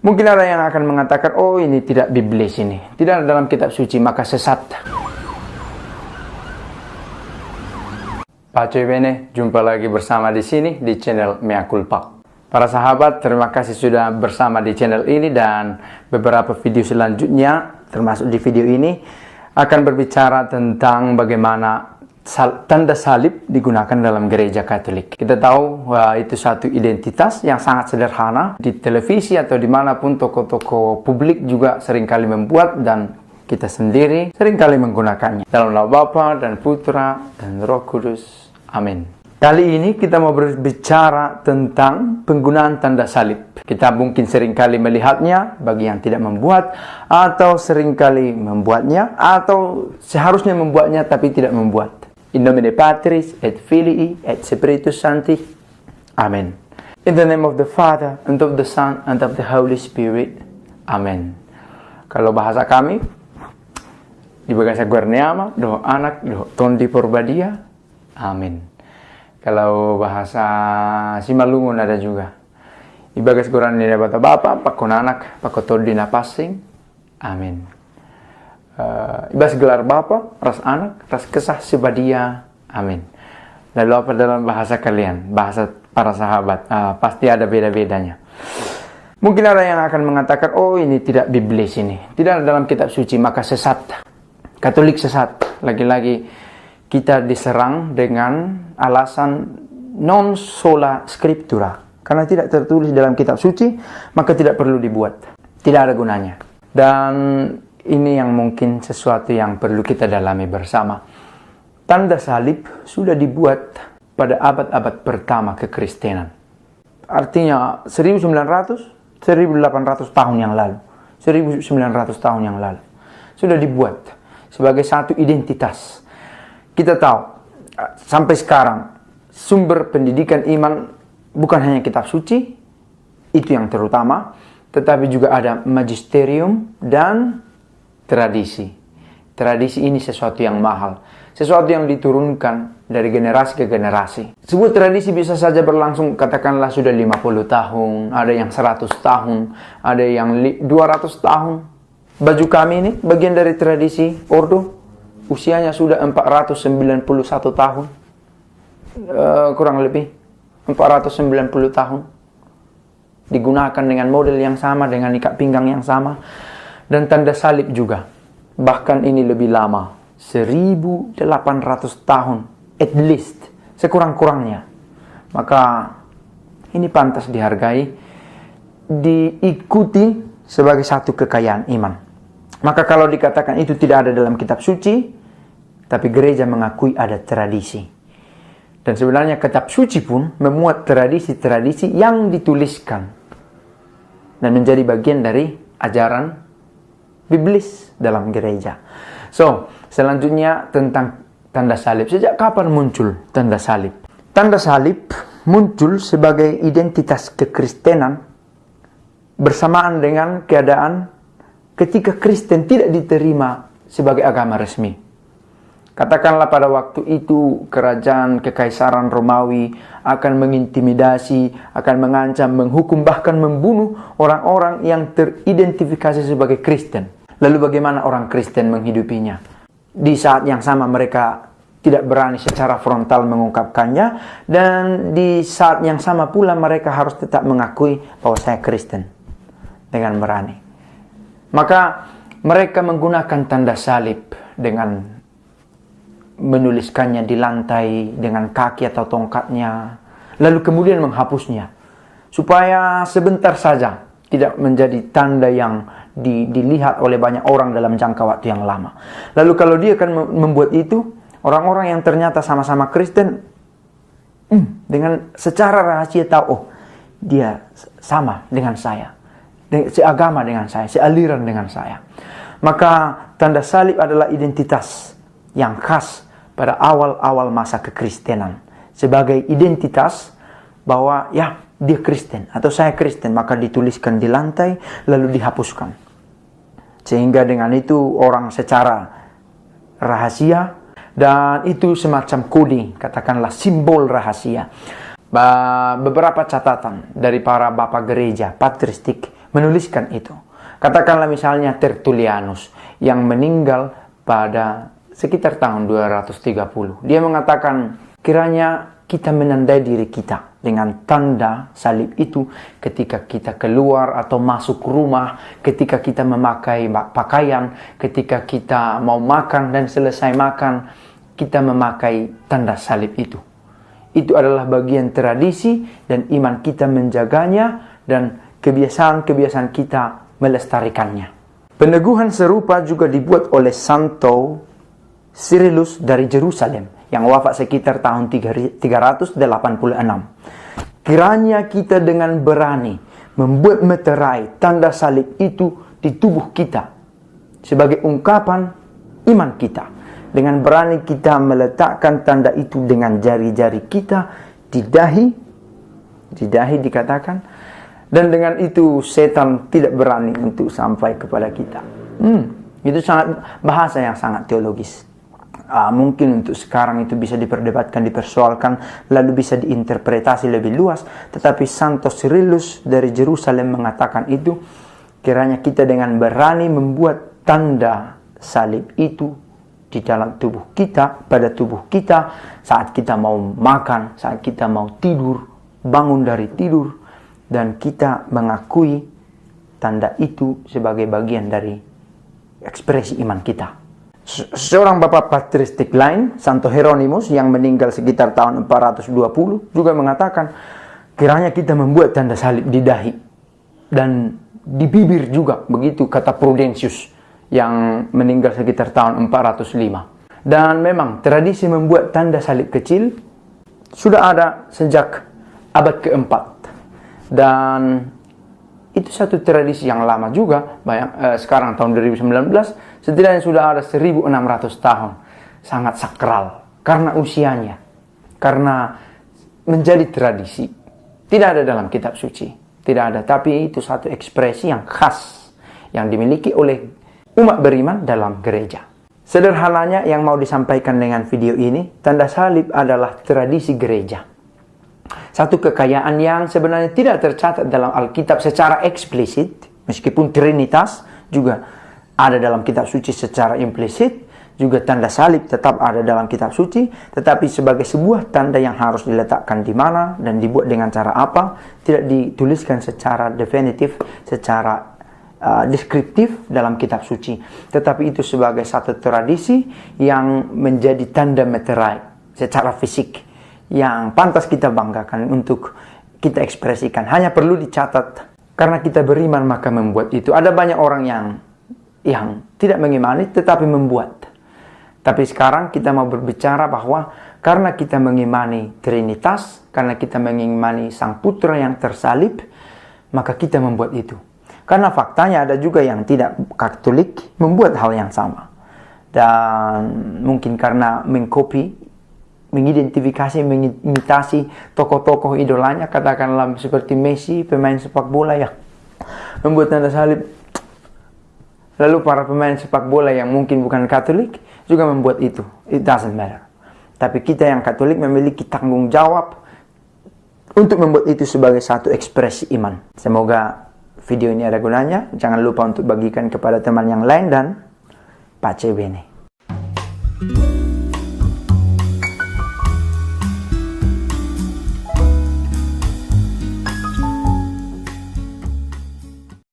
Mungkin ada yang akan mengatakan, oh ini tidak biblis ini, tidak dalam kitab suci, maka sesat. Pace bene, jumpa lagi bersama di sini di channel Mea Culpa. Para sahabat, terima kasih sudah bersama di channel ini, dan beberapa video selanjutnya, termasuk di video ini, akan berbicara tentang bagaimana tanda salib digunakan dalam gereja Katolik. Kita tahu itu satu identitas yang sangat sederhana. Di televisi atau dimanapun toko-toko publik juga seringkali membuat, dan kita sendiri seringkali menggunakannya. Dalam nama Bapa dan Putra dan Roh Kudus. Amin. Kali ini kita mau berbicara tentang penggunaan tanda salib. Kita mungkin seringkali melihatnya bagi yang tidak membuat, atau seringkali membuatnya, atau seharusnya membuatnya tapi tidak membuat. In nomine Patris et Filii et Spiritus Sancti. Amen. In the name of the Father, and of the Son, and of the Holy Spirit. Amen. Kalau bahasa kami, di bahasa Guarniama, doa anak, doa tondi porbadia. Amin. Kalau bahasa Simalungun ada juga. Di bagas Guarani bata bapa, pakon anak, pakotondi napasing. Amin. Ibas gelar Bapa, ras anak, ras kesah sebadia. Amin. Lalu apa dalam bahasa kalian? Bahasa para sahabat. Pasti ada beda-bedanya. Mungkin ada yang akan mengatakan, oh ini tidak biblis ini, tidak dalam kitab suci, maka sesat. Katolik sesat. Lagi-lagi kita diserang dengan alasan non sola scriptura. Karena tidak tertulis dalam kitab suci, maka tidak perlu dibuat. Tidak ada gunanya. Dan ini yang mungkin sesuatu yang perlu kita dalami bersama. Tanda salib sudah dibuat pada abad-abad pertama kekristenan. Artinya 1800 tahun yang lalu. 1900 tahun yang lalu. Sudah dibuat sebagai satu identitas. Kita tahu, sampai sekarang, sumber pendidikan iman bukan hanya kitab suci, itu yang terutama, tetapi juga ada magisterium dan tradisi. Tradisi ini sesuatu yang mahal. Sesuatu yang diturunkan dari generasi ke generasi. Sebuah tradisi bisa saja berlangsung, katakanlah sudah 50 tahun, ada yang 100 tahun, ada yang 200 tahun. Baju kami ini bagian dari tradisi Ordo. Usianya sudah 491 tahun. Kurang lebih 490 tahun. Digunakan dengan model yang sama, dengan ikat pinggang yang sama. Dan tanda salib juga. Bahkan ini lebih lama. 1800 tahun. At least. Sekurang-kurangnya. Maka ini pantas dihargai. Diikuti sebagai satu kekayaan iman. Maka kalau dikatakan itu tidak ada dalam kitab suci, tapi gereja mengakui ada tradisi. Dan sebenarnya kitab suci pun memuat tradisi-tradisi yang dituliskan. Dan menjadi bagian dari ajaran biblis dalam gereja. So, selanjutnya tentang tanda salib. Sejak kapan muncul tanda salib? Tanda salib muncul sebagai identitas kekristenan bersamaan dengan keadaan ketika Kristen tidak diterima sebagai agama resmi. Katakanlah pada waktu itu kerajaan kekaisaran Romawi akan mengintimidasi, akan mengancam, menghukum, bahkan membunuh orang-orang yang teridentifikasi sebagai Kristen. Lalu bagaimana orang Kristen menghidupinya? Di saat yang sama mereka tidak berani secara frontal mengungkapkannya, dan di saat yang sama pula mereka harus tetap mengakui bahwa saya Kristen dengan berani. Maka mereka menggunakan tanda salib dengan menuliskannya di lantai dengan kaki atau tongkatnya, lalu kemudian menghapusnya supaya sebentar saja, tidak menjadi tanda yang dilihat oleh banyak orang dalam jangka waktu yang lama. Lalu kalau dia akan membuat itu, orang-orang yang ternyata sama-sama Kristen dengan secara rahasia tahu, oh dia sama dengan saya, seagama dengan saya, sealiran dengan saya. Maka tanda salib adalah identitas yang khas pada awal-awal masa kekristenan. Sebagai identitas bahwa ya dia Kristen atau saya Kristen, maka dituliskan di lantai lalu dihapuskan. Sehingga dengan itu orang secara rahasia, dan itu semacam kode, katakanlah simbol rahasia. Beberapa catatan dari para bapak gereja patristik menuliskan itu. Katakanlah misalnya Tertullianus yang meninggal pada sekitar tahun 230. Dia mengatakan, kiranya kita menandai diri kita dengan tanda salib itu ketika kita keluar atau masuk rumah, ketika kita memakai pakaian, ketika kita mau makan dan selesai makan, kita memakai tanda salib itu. Itu adalah bagian tradisi dan iman kita menjaganya dan kebiasaan-kebiasaan kita melestarikannya. Peneguhan serupa juga dibuat oleh Santo Cyrillus dari Jerusalem yang wafat sekitar tahun 386. Kiranya kita dengan berani membuat meterai tanda salib itu di tubuh kita sebagai ungkapan iman kita. Dengan berani kita meletakkan tanda itu dengan jari-jari kita di dahi dikatakan, dan dengan itu setan tidak berani untuk sampai kepada kita. Itu sangat bahasa yang sangat teologis. Mungkin untuk sekarang itu bisa diperdebatkan, dipersoalkan, lalu bisa diinterpretasi lebih luas. Tetapi Santo Cyrillus dari Jerusalem mengatakan itu, kiranya kita dengan berani membuat tanda salib itu di dalam tubuh kita, pada tubuh kita, saat kita mau makan, saat kita mau tidur, bangun dari tidur, dan kita mengakui tanda itu sebagai bagian dari ekspresi iman kita. Seorang bapak patristik lain, Santo Hieronymus yang meninggal sekitar tahun 420, juga mengatakan, kiranya kita membuat tanda salib di dahi dan di bibir juga, begitu kata Prudentius yang meninggal sekitar tahun 405. Dan memang tradisi membuat tanda salib kecil sudah ada sejak abad keempat. Dan itu satu tradisi yang lama juga. Sekarang tahun 2019 setidaknya sudah ada 1600 tahun. Sangat sakral karena usianya, karena menjadi tradisi. Tidak ada dalam kitab suci, tidak ada. Tapi itu satu ekspresi yang khas yang dimiliki oleh umat beriman dalam gereja. Sederhananya yang mau disampaikan dengan video ini, tanda salib adalah tradisi gereja. Satu kekayaan yang sebenarnya tidak tercatat dalam Alkitab secara eksplisit, meskipun Trinitas juga ada dalam kitab suci secara implisit, juga tanda salib tetap ada dalam kitab suci, tetapi sebagai sebuah tanda yang harus diletakkan di mana dan dibuat dengan cara apa, tidak dituliskan secara definitif, secara deskriptif dalam kitab suci. Tetapi itu sebagai satu tradisi yang menjadi tanda meterai secara fisik, yang pantas kita banggakan untuk kita ekspresikan. Hanya perlu dicatat, karena kita beriman maka membuat itu. Ada banyak orang yang tidak mengimani tetapi membuat. Tapi sekarang kita mau berbicara bahwa karena kita mengimani Trinitas, karena kita mengimani Sang Putra yang tersalib, maka kita membuat itu. Karena faktanya ada juga yang tidak Katolik membuat hal yang sama. Dan mungkin karena mengidentifikasi, mengimitasi tokoh-tokoh idolanya, katakanlah seperti Messi, pemain sepak bola yang membuat tanda salib. Lalu para pemain sepak bola yang mungkin bukan Katolik juga membuat itu. It doesn't matter. Tapi kita yang Katolik memiliki tanggung jawab untuk membuat itu sebagai satu ekspresi iman. Semoga video ini ada gunanya. Jangan lupa untuk bagikan kepada teman yang lain dan pace bene.